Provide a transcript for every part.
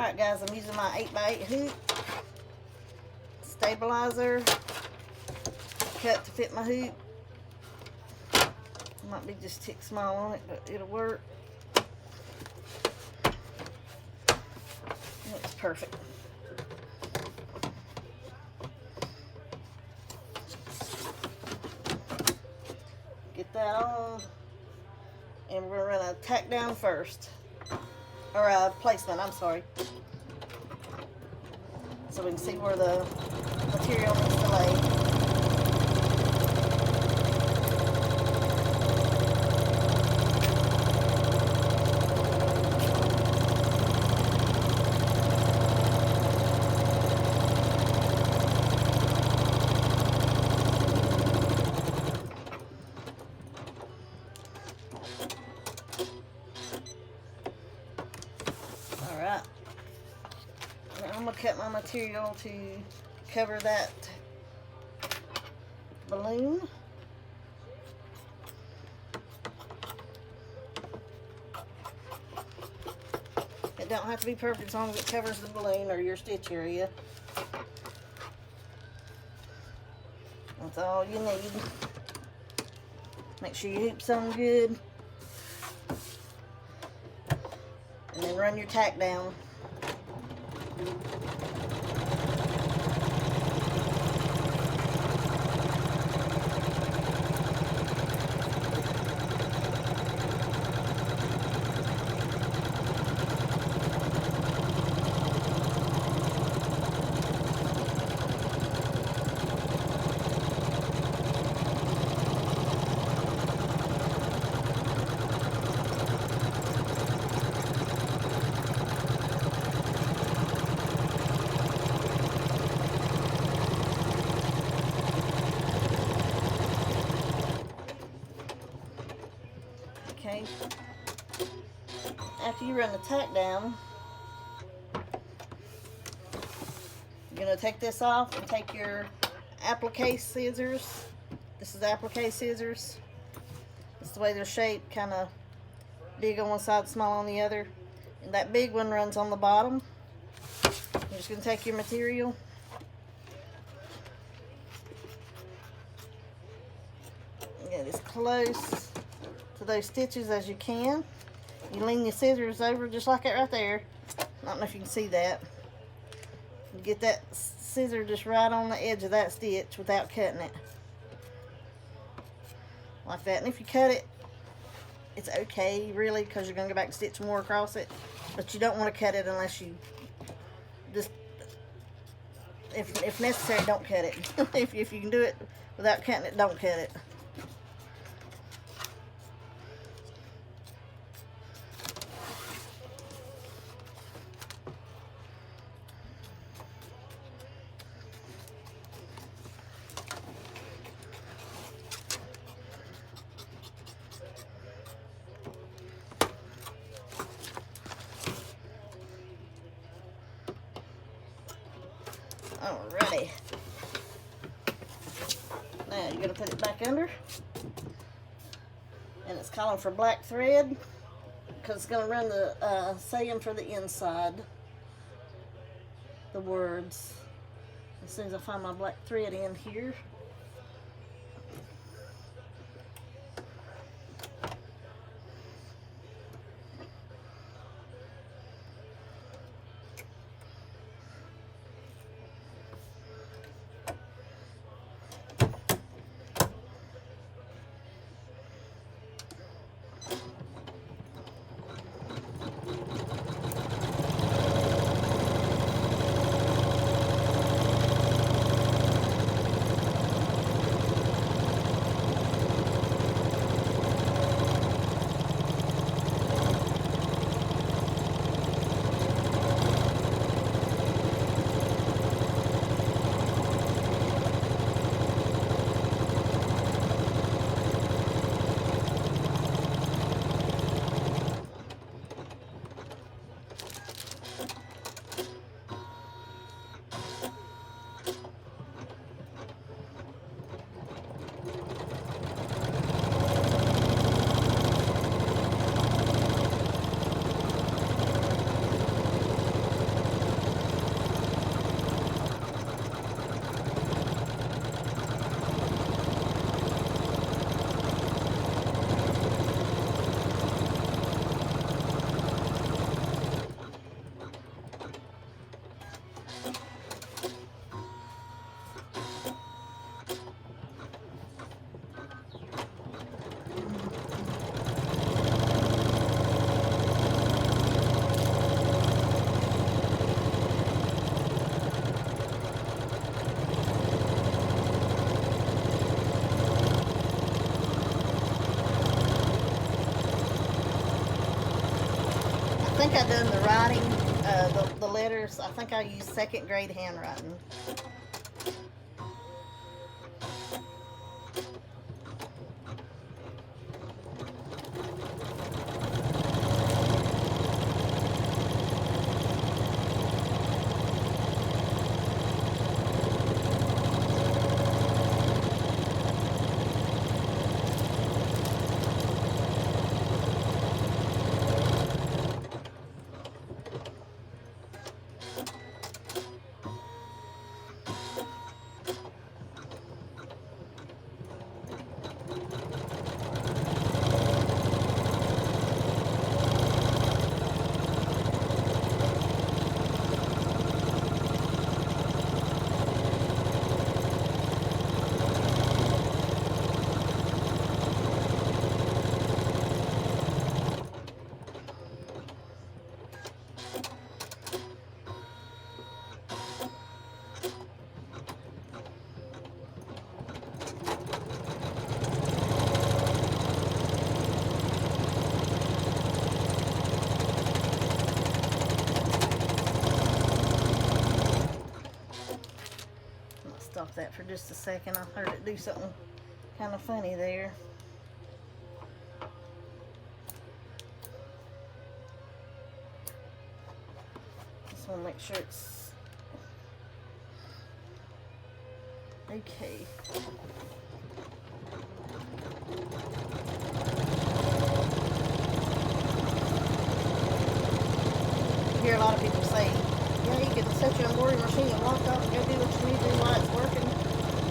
Alright guys, I'm using my 8x8 hoop, stabilizer, cut to fit my hoop. Might be just tick small on it, but it'll work. It's perfect. Get that on, and we're gonna tack down first, or placement, I'm sorry, so we can see where the material needs to lay. I'm going to cut my material to cover that balloon. It don't have to be perfect as long as it covers the balloon or your stitch area. That's all you need. Make sure your hoop's on good. And then run your tack down. Okay, after you run the tack down, you're going to take this off and take your appliqué scissors. This is appliqué scissors. It's the way they're shaped, kind of big on one side, small on the other. And that big one runs on the bottom. You're just going to take your material. Get as close to those stitches as you can. You lean your scissors over just like that right there. I don't know if you can see that. You get that scissor just right on the edge of that stitch without cutting it. Like that. And if you cut it, it's okay really, because you're going to go back and stitch more across it. But you don't want to cut it unless you just, if necessary, don't cut it. if you can do it without cutting it, don't cut it. Alrighty. Now you're going to put it back under. And it's calling for black thread, because it's going to run the saying for the inside. The words. As soon as I find my black thread in here. think I done the writing, the letters. I think I used second grade handwriting. Stop that for just a second. I heard it do something kind of funny there. Just want to make sure it's okay. I hear a lot of people say, yeah, you can set your embroidery machine and walk off and go do what you need to do while it's working.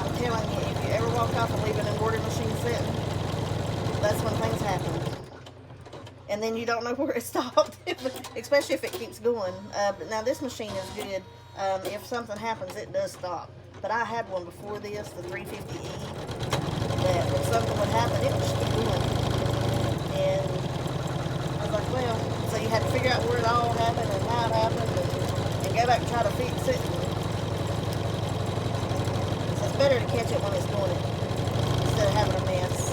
I'm telling you, if you ever walk off and leave an embroidery machine sitting, that's when things happen. And then you don't know where it stopped, especially if it keeps going. But now this machine is good. If something happens, it does stop. But I had one before this, the 350E, that when something would happen, it would just keep going. And I was like, well, so you had to figure out where it all happened and how it happened and go back and try to fix it. So it's better to catch it when it's doing it instead of having a mess.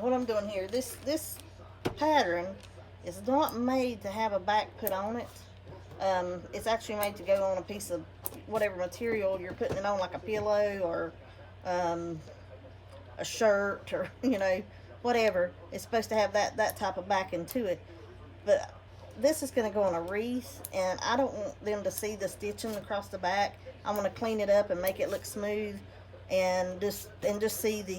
what I'm doing here, this pattern is not made to have a back put on it. It's actually made to go on a piece of whatever material you're putting it on, like a pillow or a shirt, or whatever. It's supposed to have that type of backing to it. But this is going to go on a wreath, and I don't want them to see the stitching across the back. I want to clean it up and make it look smooth, and just see the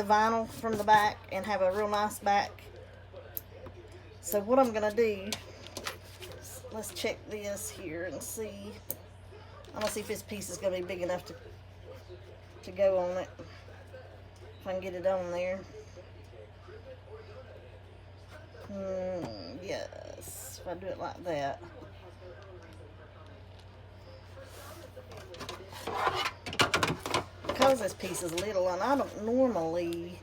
vinyl from the back and have a real nice back. So what I'm going to do, let's check this here and see. I'm going to see if this piece is going to be big enough to go on it. If I can get it on there. Yes, if I do it like that. Because this piece is little, and I don't normally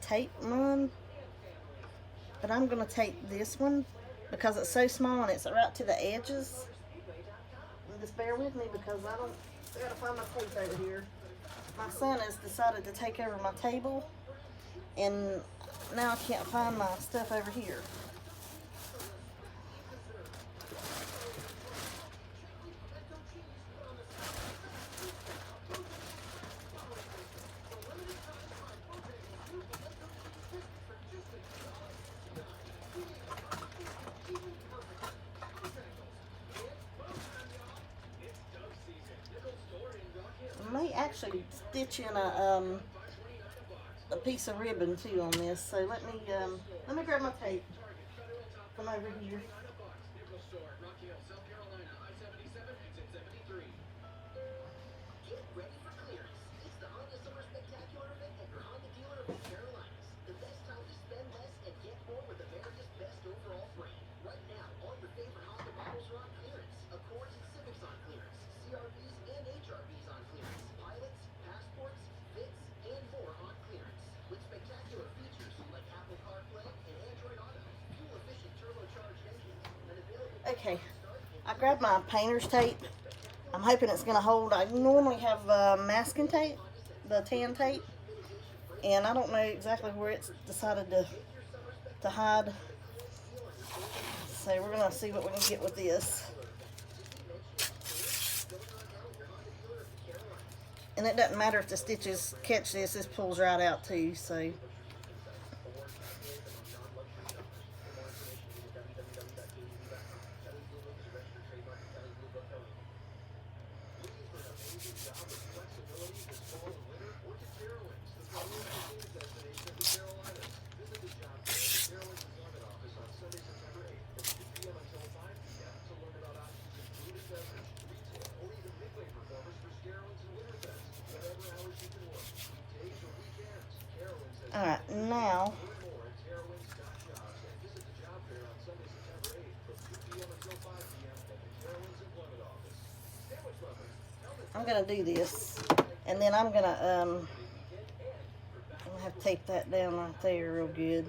tape mine, but I'm going to tape this one because it's so small and it's right to the edges. Just bear with me because I gotta find my tape over here. My son has decided to take over my table, and now I can't find my stuff over here. I may actually stitch in a piece of ribbon too on this. So let me grab my tape from over here. Okay, I grabbed my painter's tape. I'm hoping it's going to hold. I normally have masking tape, the tan tape, and I don't know exactly where it's decided to hide. So we're going to see what we can get with this. And it doesn't matter if the stitches catch this, this pulls right out too, so. Alright, now I'm going to do this, and then I'm going to have to tape that down right there real good.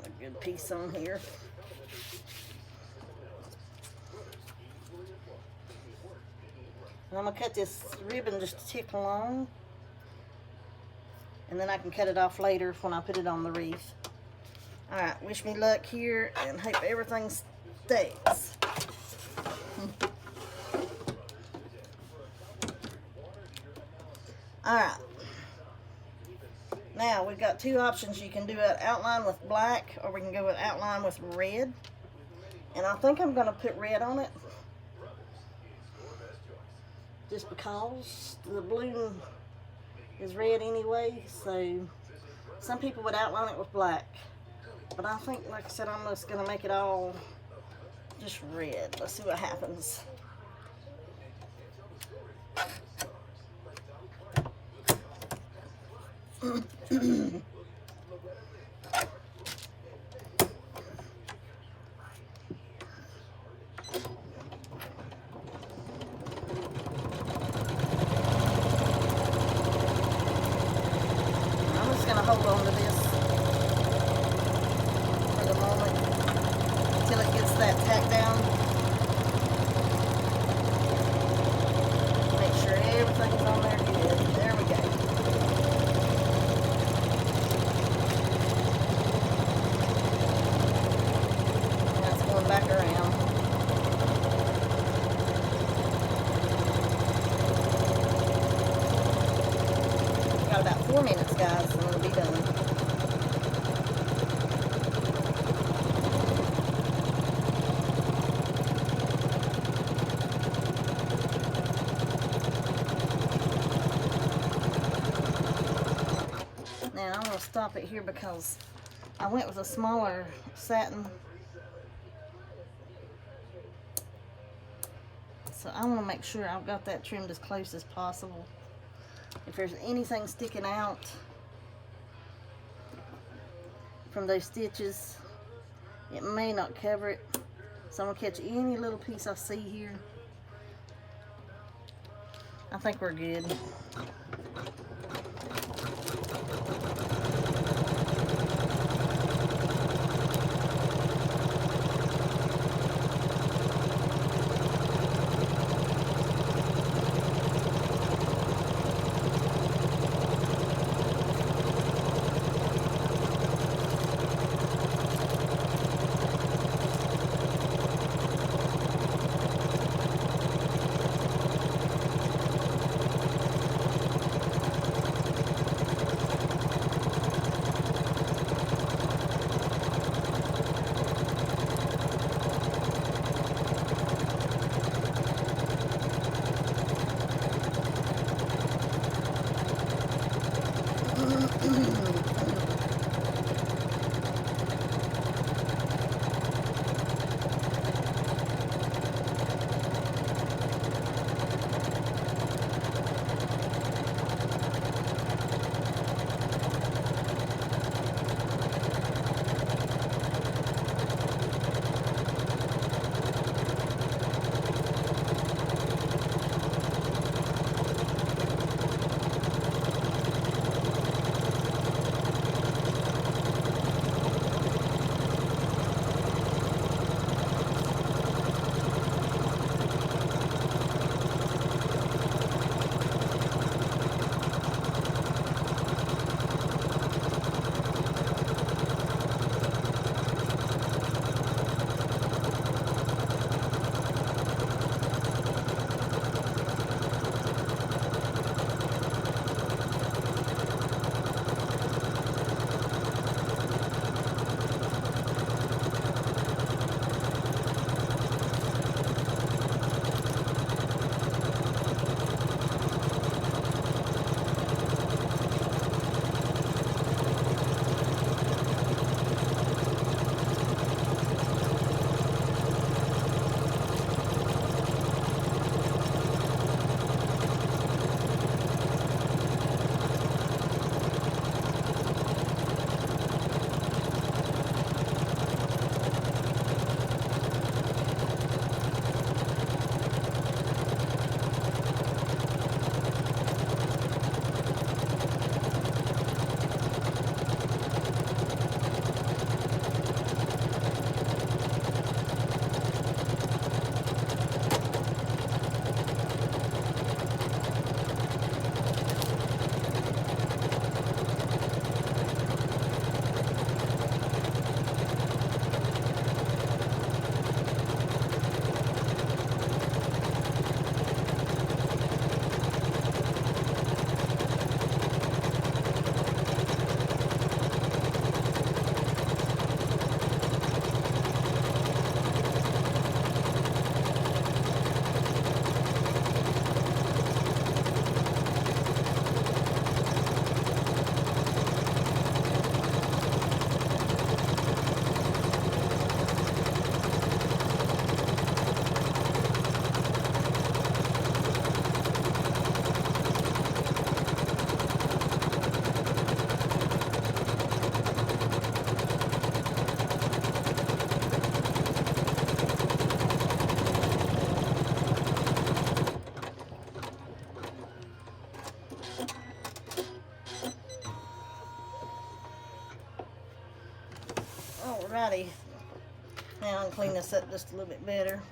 A good piece on here. And I'm going to cut this ribbon just a tick long, and then I can cut it off later when I put it on the wreath. Alright, wish me luck here and hope everything stays. Alright, now we've got two options. You can do an outline with black, or we can go with outline with red. And I think I'm going to put red on it, just because the blue is red anyway. So some people would outline it with black, but I think, like I said, I'm just going to make it all just red. Let's see what happens. Gonna hold on to this for the moment until it gets that tack down. Make sure everything's on there good. There we go. Now it's going back around. Got about 4 minutes, guys, and it'll be done. Now I'm going to stop it here because I went with a smaller satin. So I want to make sure I've got that trimmed as close as possible. If there's anything sticking out from those stitches, it may not cover it. So I'm going to catch any little piece I see here. I think we're good. Alrighty. Now I'll clean this up just a little bit better.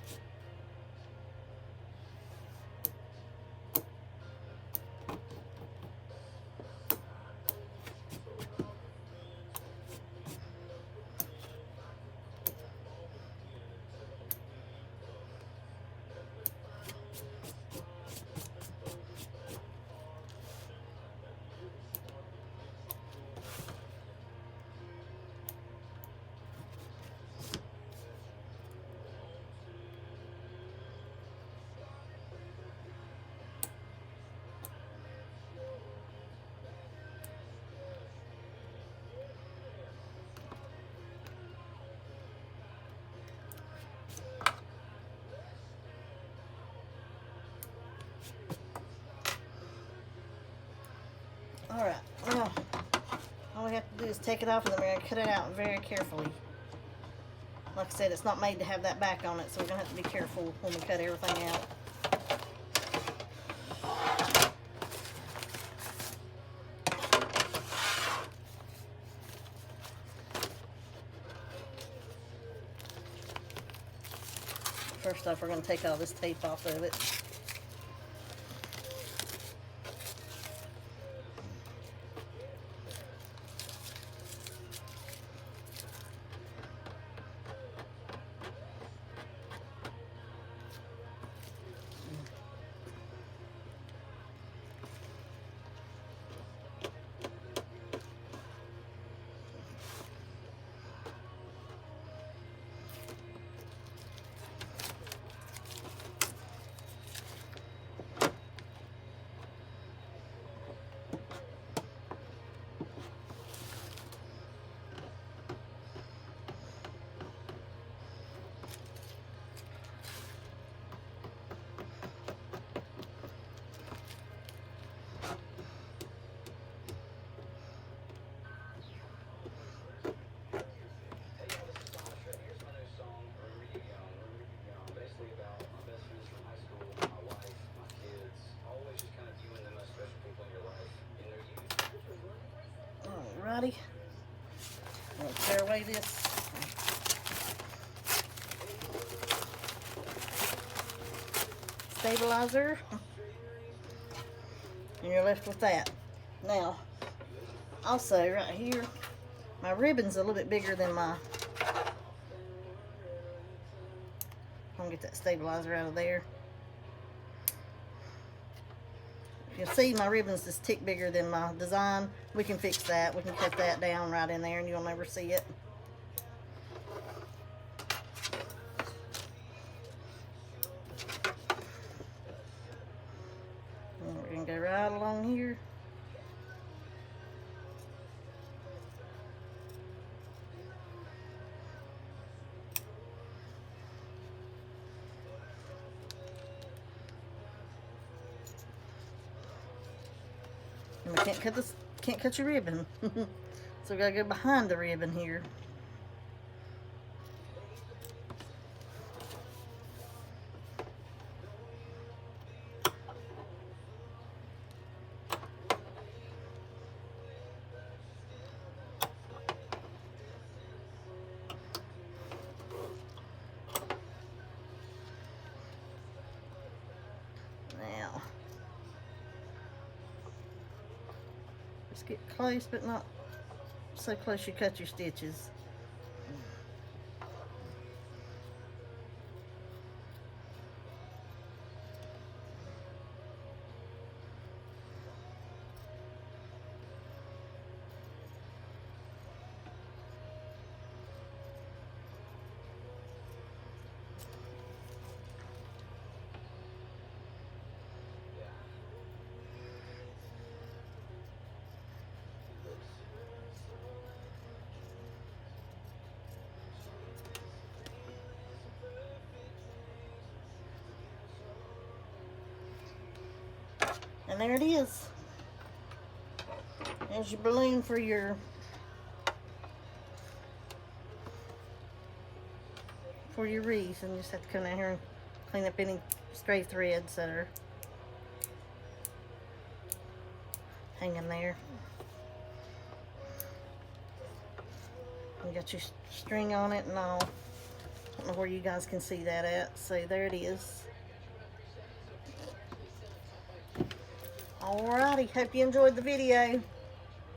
Alright, now all we have to do is take it off, and then we're going to cut it out very carefully. Like I said, it's not made to have that back on it, so we're going to have to be careful when we cut everything out. First off, we're going to take all this tape off of it. Alrighty, I'm going to tear away this stabilizer, and you're left with that. Now, also right here, my ribbon's a little bit bigger than my, I'm going to get that stabilizer out of there. You can see my ribbon's just tick bigger than my design. We can fix that. We can cut that down right in there and you'll never see it. And we're going to go right along here. And we can't cut your ribbon. So we gotta go behind the ribbon here. Now, just get close, but not so close you cut your stitches. And there it is. There's your balloon for your wreath, and you just have to come down here and clean up any stray threads that are hanging there. You got your string on it and all. I don't know where you guys can see that at. See, there it is. Alrighty, hope you enjoyed the video.